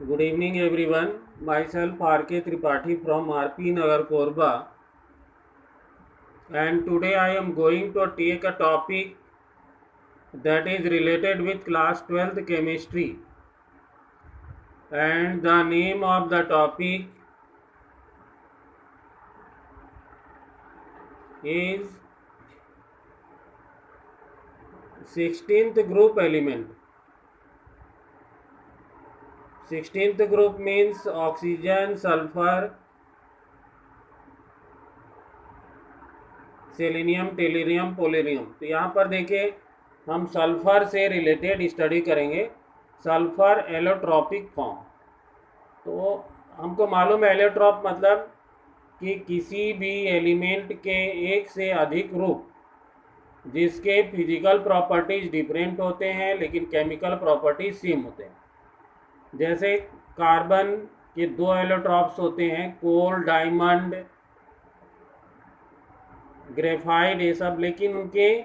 Good evening everyone. Myself R.K. Tripathi from R.P. Nagar Korba, and today I am going to take a topic that is related with class 12th chemistry, and the name of the topic is 16th group element. 16th group means oxygen, sulfur, selenium, tellurium, polonium. तो यहाँ पर देखिए हम sulphur से related study करेंगे। Sulphur allotropic form. तो हमको मालूम है एलोट्रॉप मतलब कि किसी भी एलिमेंट के एक से अधिक रूप जिसके फिजिकल प्रॉपर्टीज डिफरेंट होते हैं लेकिन केमिकल प्रॉपर्टीज सेम होते हैं। जैसे कार्बन के दो एलोट्रॉप्स होते हैं, कोल, डायमंड, ग्रेफाइट, ये सब, लेकिन उनके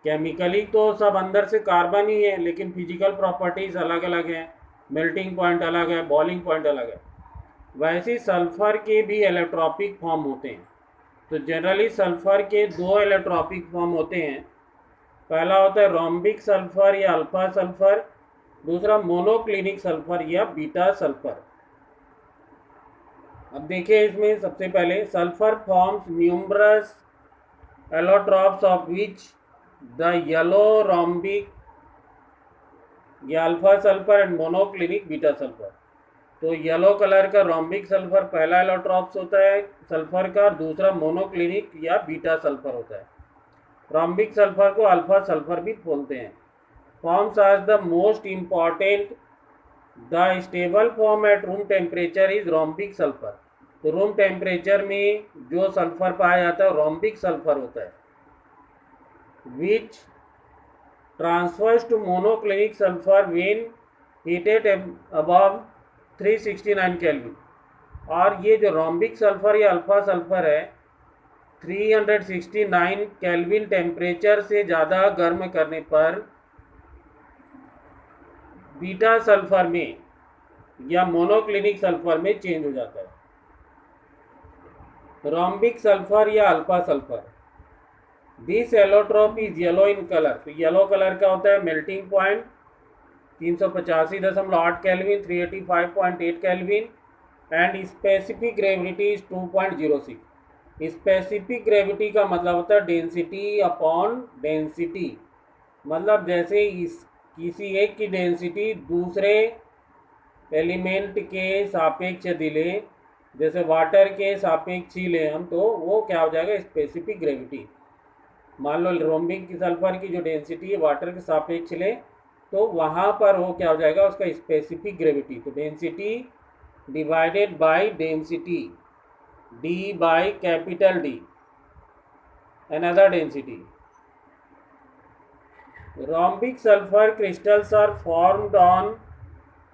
केमिकली तो सब अंदर से कार्बन ही है लेकिन फिजिकल प्रॉपर्टीज अलग अलग हैं। मेल्टिंग पॉइंट अलग है, बॉइलिंग पॉइंट अलग है। वैसे ही सल्फर के भी एलोट्रॉपिक फॉर्म होते हैं। तो जनरली सल्फर के दो एलोट्रॉपिक फॉर्म होते हैं। पहला होता है रोम्बिक सल्फर या अल्फा सल्फर, दूसरा मोनोक्लिनिक सल्फर या बीटा सल्फर। अब देखिए इसमें सबसे पहले sulphur forms numerous allotropes of which the yellow rhombic या alpha sulphur and monoclinic beta sulphur. तो येलो कलर का रोम्बिक सल्फर पहला एलोट्रॉप्स होता है सल्फर का, दूसरा मोनोक्लिनिक या बीटा सल्फर होता है। रोम्बिक सल्फर को अल्फा सल्फर भी बोलते हैं। Forms are the most important. The stable form at room temperature is rhombic sulphur. तो रूम टेम्परेचर में जो सल्फर पाया जाता है रोम्बिक सल्फर होता है। Which transfers to monoclinic sulphur when heated above 369 kelvin. और ये जो रोम्बिक सल्फर या अल्फा सल्फर है 369 केल्विन टेम्परेचर से ज़्यादा गर्म करने पर बीटा सल्फर में या मोनोक्लिनिक सल्फर में चेंज हो जाता है। रोम्बिक सल्फर या alpha sulphur, this allotrope is yellow in colour. तो येलो कलर का होता है। Melting point 385.8 kelvin, 385.8 kelvin, and specific gravity is 2.06। Specific gravity का मतलब होता है डेंसिटी अपॉन डेंसिटी। मतलब जैसे इस किसी एक की डेंसिटी दूसरे एलिमेंट के सापेक्ष दिले, जैसे वाटर के सापेक्ष ही ले हम, तो वो क्या हो जाएगा स्पेसिफिक ग्रेविटी। मान लो रोम्बिक सल्फर की जो डेंसिटी है वाटर के सापेक्ष ले तो वहाँ पर वो क्या हो जाएगा उसका स्पेसिफिक ग्रेविटी। तो density divided by density, D by capital D, another density. Rhombic sulfur crystals are formed on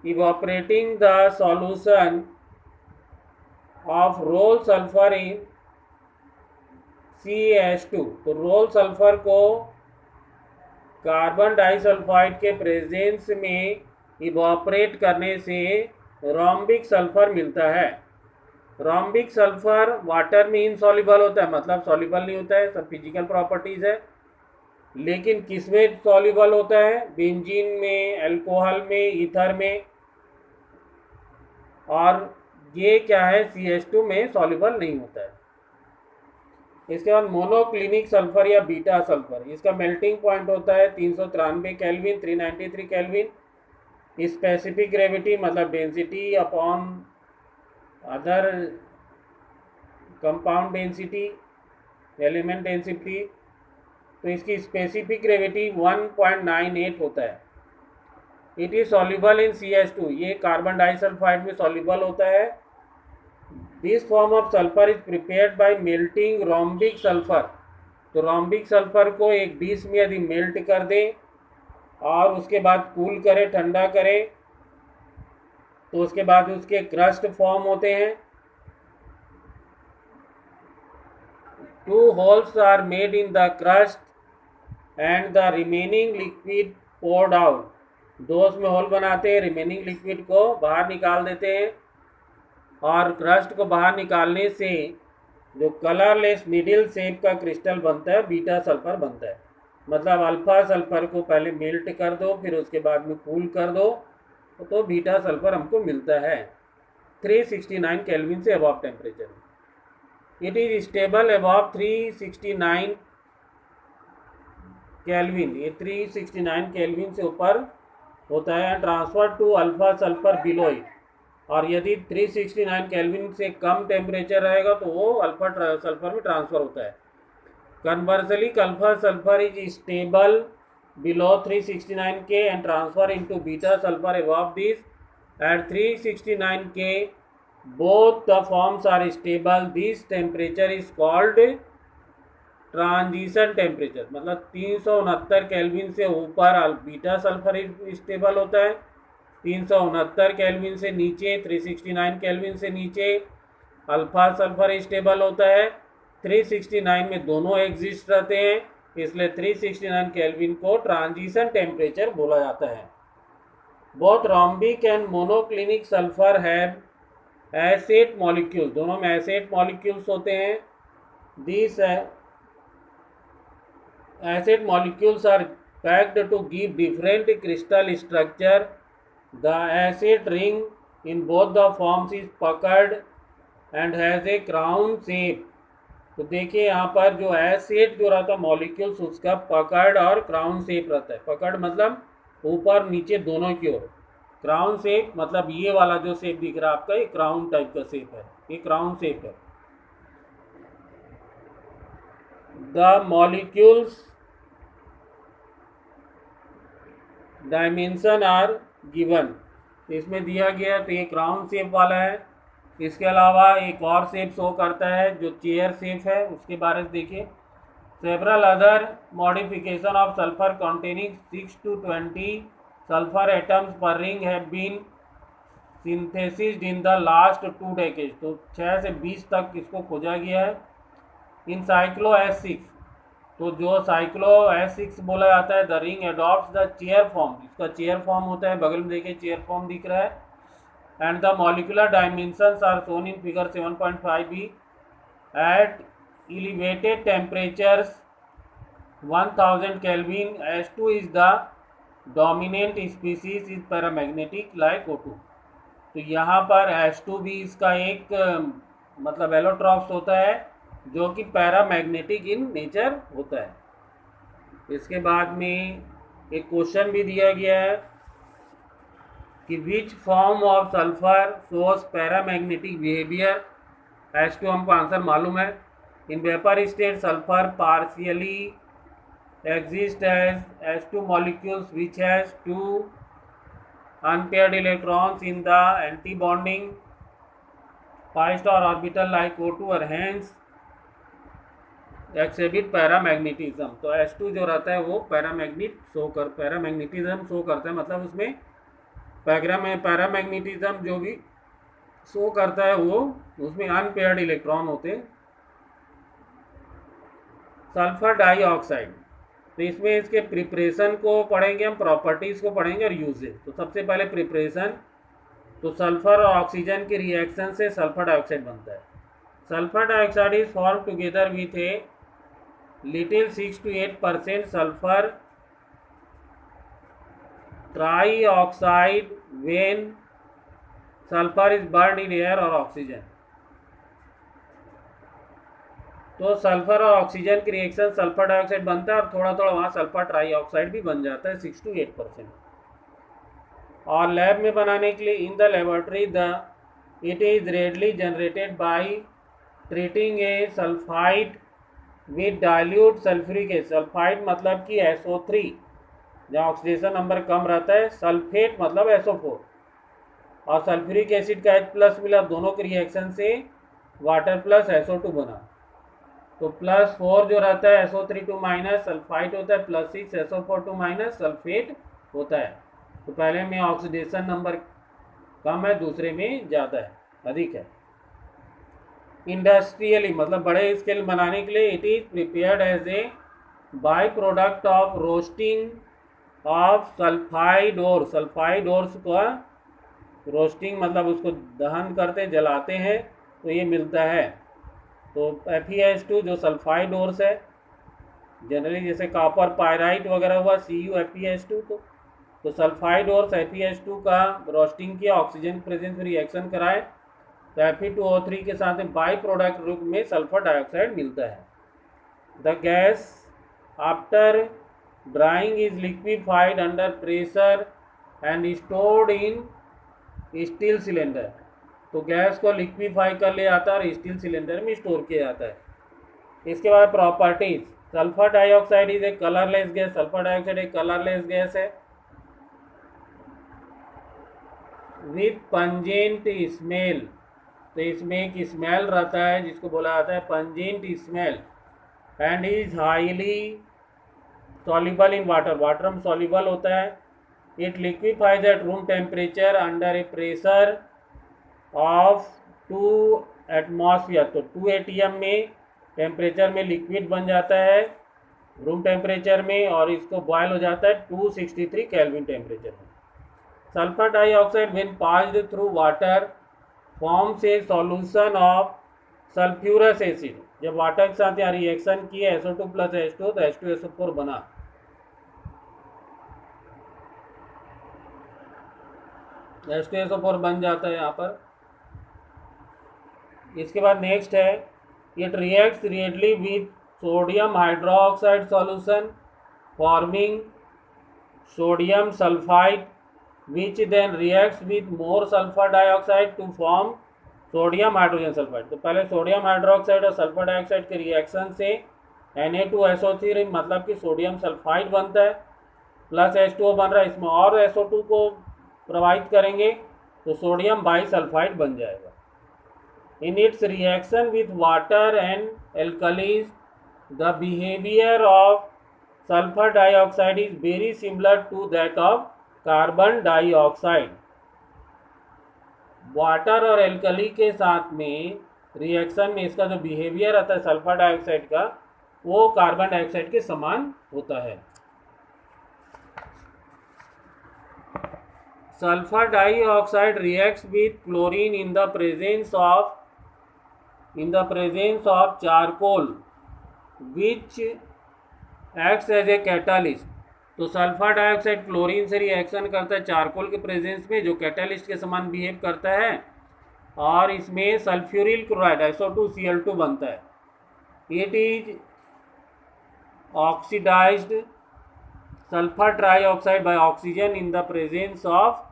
evaporating the solution of roll sulfur in CaH2। तो रोल सल्फर को कार्बन डाइसल्फाइड के प्रेजेंस में evaporate करने से rhombic sulphur मिलता है। Rhombic sulphur water में insoluble होता है, मतलब सॉल्युबल नहीं होता है, सब फिजिकल प्रॉपर्टीज है। लेकिन किस में सॉल्युबल होता है? बेंजीन में, अल्कोहल में, ईथर में। और ये क्या है CH2 में सॉल्युबल नहीं होता है। इसके बाद मोनोक्लिनिक सल्फर या बीटा सल्फर, इसका मेल्टिंग पॉइंट होता है 393 केल्विन, 393 केल्विन। स्पेसिफिक ग्रेविटी मतलब density upon other compound density, element density. तो इसकी स्पेसिफिक ग्रेविटी 1.98 होता है। It is soluble in CH2। ये कार्बन डाइसल्फाइड में सॉल्युबल होता है। This form of sulphur is prepared by melting rhombic sulphur. तो रोम्बिक सल्फर को एक डिश में यदि मेल्ट कर दें और उसके बाद कूल करें, ठंडा करें, तो उसके बाद उसके क्रस्ट फॉर्म होते हैं। 2 holes are made in the crust and the remaining liquid poured out दो उसमें होल बनाते हैं, रिमेनिंग लिक्विड को बाहर निकाल देते हैं और क्रस्ट को बाहर निकालने से जो कलरलेस निडल शेप का क्रिस्टल बनता है बीटा सल्फर बनता है। मतलब अल्फा सल्फर को पहले मेल्ट कर दो, फिर उसके बाद में कूल कर दो, तो बीटा सल्फर हमको मिलता है 369 केल्विन से above temperature. It is stable above 369 kelvin, ये 369 केल्विन से ऊपर होता है। Transfer to alpha sulphur below it, और यदि 369 केल्विन से कम टेम्परेचर रहेगा तो वो अल्फा सल्फर में ट्रांसफर होता है। Conversely alpha sulphur is stable below 369 K and transfer into beta sulfur above this at 369 K. Both the forms are stable. This temperature is called transition temperature. मतलब 369 kelvin से ऊपर beta sulphur stable होता है, 369 kelvin से नीचे 369 kelvin से नीचे alpha sulphur stable होता है। 369 में दोनों एग्जिस्ट रहते हैं, इसलिए 369 केल्विन को ट्रांजिशन टेम्परेचर बोला जाता है। Both rhombic and monoclinic sulphur have S eight molecules, दोनों में एसिड मॉलिक्यूल्स होते हैं। This S eight molecules are packed to give different crystal structure. The S eight ring in both the forms is puckered and has a crown shape. तो देखिए यहाँ पर जो acid जो रहता है मॉलिक्यूल्स उसका पकड़ और क्राउन शेप रहता है। पकड़ मतलब ऊपर नीचे दोनों की ओर, क्राउन शेप मतलब ये वाला जो शेप दिख रहा है आपका, ये क्राउन टाइप का शेप है, ये क्राउन शेप है। The molecules dimension are given, इसमें दिया गया तो ये क्राउन शेप वाला है। इसके अलावा एक और शेप शो करता है जो चेयर शेप है, उसके बारे में देखिए। Several other modification of sulphur containing 6 to 20 sulphur atoms per ring have been synthesised in the last 2 decades. तो 6 से 20 तक इसको खोजा गया है। इन साइक्लो S6, तो जो साइक्लो S6 बोला जाता है, the ring adopts the chair form, इसका चेयर फॉर्म होता है। बगल में देखिए चेयर फॉर्म दिख रहा है। And the molecular dimensions are shown in figure 7.5b. At elevated temperatures 1000 Kelvin, S2 is the dominant species is paramagnetic like O2। तो यहाँ पर H2 भी इसका एक मतलब एलोट्रॉप्स होता है जो कि पैरामैग्नेटिक इन नेचर होता है। इसके बाद में एक क्वेश्चन भी दिया गया है कि which form of sulphur shows paramagnetic behaviour. H2 हमको आंसर मालूम है। In vapour state sulphur partially exist as H2 molecules which has 2 unpaired electrons in the antibonding pi star orbital like O2 और hence एक्सेबिट paramagnetism. तो H2 जो रहता है वो paramagnetism show करता है, मतलब उसमें पैरामैग्नेटिज्म जो भी शो करता है वो उसमें अनपेयर्ड इलेक्ट्रॉन होते हैं। सल्फर डाइऑक्साइड, तो इसमें इसके प्रिपरेशन को पढ़ेंगे हम, प्रॉपर्टीज़ को पढ़ेंगे और यूजेज। तो सबसे पहले प्रिपरेशन, तो सल्फर और ऑक्सीजन के रिएक्शन से सल्फर डाइऑक्साइड बनता है। Sulphur dioxide is form together with a little 6 to 8% sulphur trioxide when sulfur is burned in air और ऑक्सीजन। तो सल्फर और ऑक्सीजन की रिएक्शन सल्फर डाइऑक्साइड बनता है और थोड़ा थोड़ा वहाँ सल्फर ट्राइऑक्साइड भी बन जाता है 6 to 8%। और लैब में बनाने के लिए in the laboratory it is readily generated by treating a sulphide with dilute sulphuric acid. Sulphide मतलब कि SO3 जहाँ ऑक्सीडेशन नंबर कम रहता है, सल्फेट मतलब SO4 और सल्फ्यूरिक एसिड का H+ मिला, दोनों के रिएक्शन से वाटर प्लस SO2 बना। तो +4 जो रहता है SO3 सल्फाइड होता है, +6 SO4 सल्फेट होता है। तो पहले में ऑक्सीडेशन नंबर कम है, दूसरे में ज़्यादा है, अधिक है। इंडस्ट्रियली मतलब बड़े स्केल बनाने के लिए it is prepared as a by product of roasting of sulphide ore, sulphide ores का रोस्टिंग मतलब उसको दहन करते हैं, जलाते हैं तो ये मिलता है। तो FeS2 जो सल्फाइडोर्स है, जनरली जैसे कॉपर पायराइट वगैरह हुआ CuFeS2, तो सल्फाइडोर्स FeS2 का रोस्टिंग किया, ऑक्सीजन प्रेजेंस में रिएक्शन कराए तो Fe2O3 के साथ में बाई प्रोडक्ट रूप में सल्फर डाइऑक्साइड मिलता है। The gas after drawing is liquefied under pressure and stored in steel cylinder. तो गैस को लिक्विफाई कर लिया जाता है और स्टील सिलेंडर में स्टोर किया जाता है। इसके बाद properties, sulphur dioxide is a colourless gas, sulphur dioxide एक कलरलेस गैस है विथ पंजेंट स्मेल। तो इसमें एक स्मेल रहता है जिसको बोला जाता है pungent smell, and is highly soluble in water, water में सॉल्युबल होता है। It liquefies eight room temperature under A pressure of 2 atmosphere. तो 2 ATM में टेम्परेचर में लिक्विड बन जाता है रूम टेम्परेचर में, और इसको बॉयल हो जाता है 263 केल्विन टेम्परेचर में। Sulphur dioxide when passed through water forms a solution of sulphurous acid. जब वाटर के साथ यहाँ रिएक्शन किए SO2 + H2 तो H2SO4 बना। H2SO4 बन जाता है यहाँ पर। इसके बाद नेक्स्ट है, it reacts readily with sodium hydroxide solution forming sodium sulphide which then reacts with more sulphur dioxide to form sodium hydrogen sulphide. तो पहले सोडियम हाइड्रोक्साइड और सल्फर डाइऑक्साइड के रिएक्शन से Na2SO3 मतलब कि सोडियम सल्फाइड बनता है, प्लस H2O बन रहा है, इसमें और SO2 को प्रवाहित करेंगे तो सोडियम बाई सल्फाइड बन जाएगा। In its reaction with water and alkalis, the behavior of sulfur dioxide is very similar to that of carbon dioxide. Water और एल्कली के साथ में रिएक्शन में इसका जो बिहेवियर आता है सल्फर डाइऑक्साइड का, वो कार्बन डाइऑक्साइड के समान होता है। Sulphur dioxide reacts with chlorine in the presence of charcoal which acts as a catalyst। तो सल्फर डाइऑक्साइड क्लोरीन से रिएक्शन करता है चारकोल के प्रेजेंस में, जो कैटालिस्ट के समान बिहेव करता है, और इसमें सल्फ्यूरिल क्लोराइड SO2Cl2 बनता है। It is oxidised sulphur trioxide by oxygen in the presence of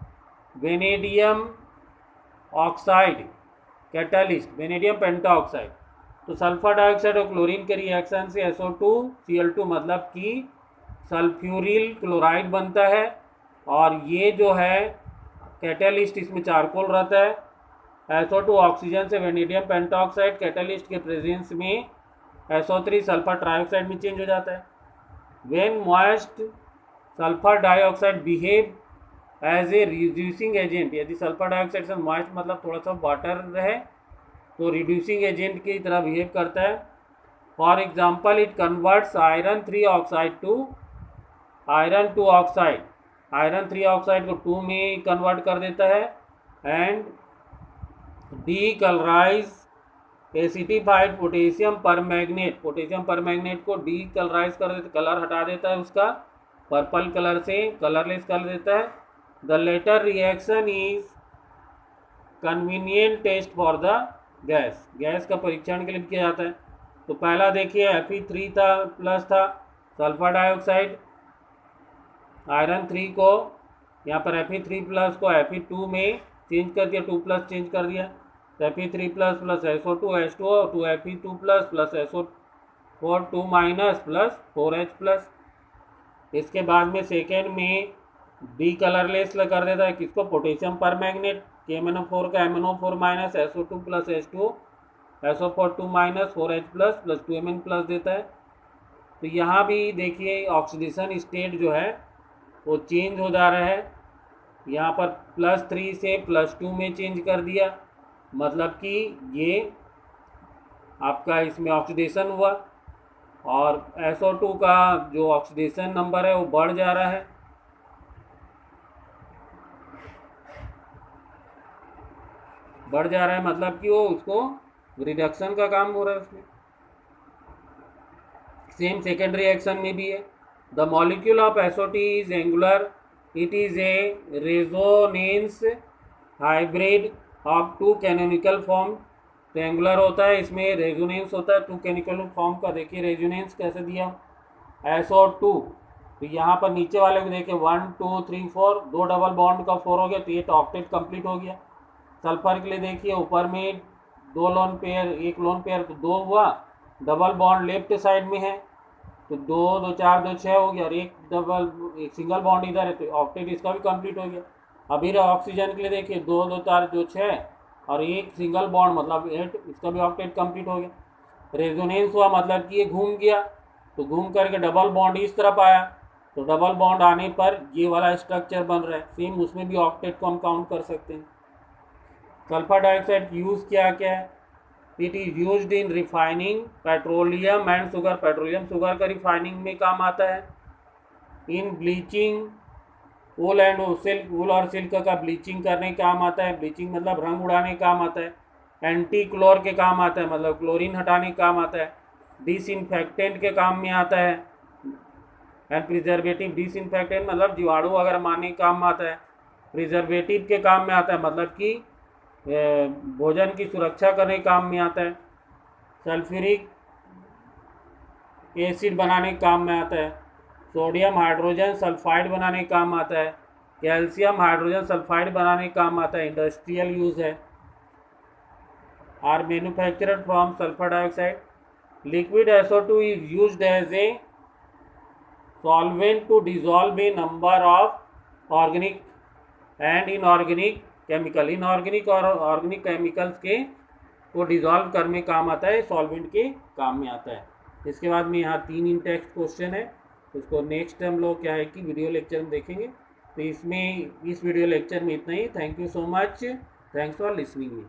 vanadium oxide catalyst, vanadium pentoxide. तो सल्फर डाइऑक्साइड और क्लोरीन के रिएक्शन से SO2Cl2 मतलब कि सल्फ्यूरिल क्लोराइड बनता है, और ये जो है कैटालिस्ट, इसमें चारकोल रहता है। SO2 ऑक्सीजन से वेनेडियम पेंटाऑक्साइड कैटालिस्ट के प्रेजेंस में SO3 सल्फर ट्राइऑक्साइड में चेंज हो जाता है। When moist sulphur dioxide behave as a reducing agent, यदि सल्फर डाइऑक्साइड से मॉइस्ट मतलब थोड़ा सा वाटर रहे तो रिड्यूसिंग एजेंट की तरह बिहेव करता है। For example it converts iron 3 oxide to iron 2 oxide, iron 3 oxide को 2 में कन्वर्ट कर देता है, and decolourise acidified potassium permanganate, potassium permanganate को डीकलराइज कर देता, कलर हटा देता है उसका, पर्पल कलर से कलरलेस कर देता है। The latter reaction is convenient test for the gas, gas का परीक्षण के लिए किया जाता है। तो पहला देखिए Fe3 था प्लस था सल्फर डाइऑक्साइड, आयरन 3 को यहाँ पर Fe3 प्लस को Fe2 में चेंज कर दिया, 2 प्लस चेंज कर दिया, तो Fe3 plus plus SO2 H2O 2 Fe2 plus plus SO4 2 minus plus 4H plus. इसके बाद में सेकेंड में डी कलरलेस कर देता है किसको, पोटेशियम परमैंगनेट, KMnO4 का MnO4 minus SO2 plus H2O SO4 2 minus 4H plus plus 2Mn plus देता है। तो यहाँ भी देखिए ऑक्सीडेशन स्टेट जो है वो चेंज हो जा रहा है, यहाँ पर +3 से +2 में चेंज कर दिया, मतलब कि ये आपका इसमें ऑक्सीडेशन हुआ, और SO2 का जो ऑक्सीडेशन नंबर है वो बढ़ जा रहा है, बढ़ जा रहा है मतलब कि वो उसको रिडक्शन का काम हो रहा है उसमें। सेम सेकेंडरी एक्शन में भी है। The molecule of S O two is angular, it is a resonance hybrid of two canonical form. तो एंगुलर होता है, इसमें रेजोनेंस होता है टू कैनोनिकल फॉर्म का। देखिए रेजोनेंस कैसे दिया, SO2। तो यहाँ पर नीचे वाले को देखिए 1 2 3 4, दो डबल बॉन्ड का 4 हो गया, तो ये ऑक्टेट कंप्लीट हो गया। सल्फर के लिए देखिए ऊपर में दो लोन पेयर, एक लोन पेयर तो दो हुआ, डबल बॉन्ड लेफ्ट साइड में है तो दो दो चार दो छः हो गया, और एक सिंगल बॉन्ड इधर है तो ऑक्टेट इसका भी कंप्लीट हो गया। अभी ऑक्सीजन के लिए देखिए दो दो चार दो छः और एक सिंगल बॉन्ड मतलब 8, इसका भी ऑक्टेट कंप्लीट हो गया। रेजोनेंस हुआ मतलब कि ये घूम गया, तो घूम करके डबल बॉन्ड इस तरफ आया, तो डबल बॉन्ड आने पर ये वाला स्ट्रक्चर बन रहा है। सेम उसमें भी ऑक्टेट को हम काउंट कर सकते हैं। सल्फर डाइऑक्साइड यूज़ क्या क्या है, it is used in refining petroleum and sugar. Petroleum sugar का रिफाइनिंग में काम आता है। इन ब्लीचिंग वूल एंड सिल्क, वूल और सिल्क का ब्लीचिंग करने का काम आता है। ब्लीचिंग मतलब रंग उड़ाने का काम आता है। एंटी क्लोर के काम आता है, मतलब क्लोरीन हटाने का काम आता है। डिसइंफेक्टेंट के काम में आता है। एंड प्रिजर्वेटिव, डिसइंफेक्टेंट मतलब जीवाणु अगर मारने का काम आता है। प्रिजर्वेटिव के काम में आता है, मतलब कि भोजन की सुरक्षा करने के काम में आता है। सल्फ्यूरिक एसिड बनाने के काम में आता है। सोडियम हाइड्रोजन सल्फाइड बनाने के काम आता है। कैल्शियम हाइड्रोजन सल्फाइड बनाने के काम आता है, इंडस्ट्रियल यूज है। Are manufactured from sulphur dioxide. Liquid SO2 is used as a solvent to dissolve a number of organic and inorganic chemical। Inorganic और ऑर्गेनिक केमिकल्स के को डिजॉल्व करने काम आता है, सॉल्वेंट के काम में आता है। इसके बाद में यहाँ 3 इन टेक्स्ट क्वेश्चन है, उसको नेक्स्ट हम लोग क्या है कि वीडियो लेक्चर में देखेंगे। तो इसमें इस वीडियो लेक्चर में इतना ही। Thank you so much, thanks for listening me.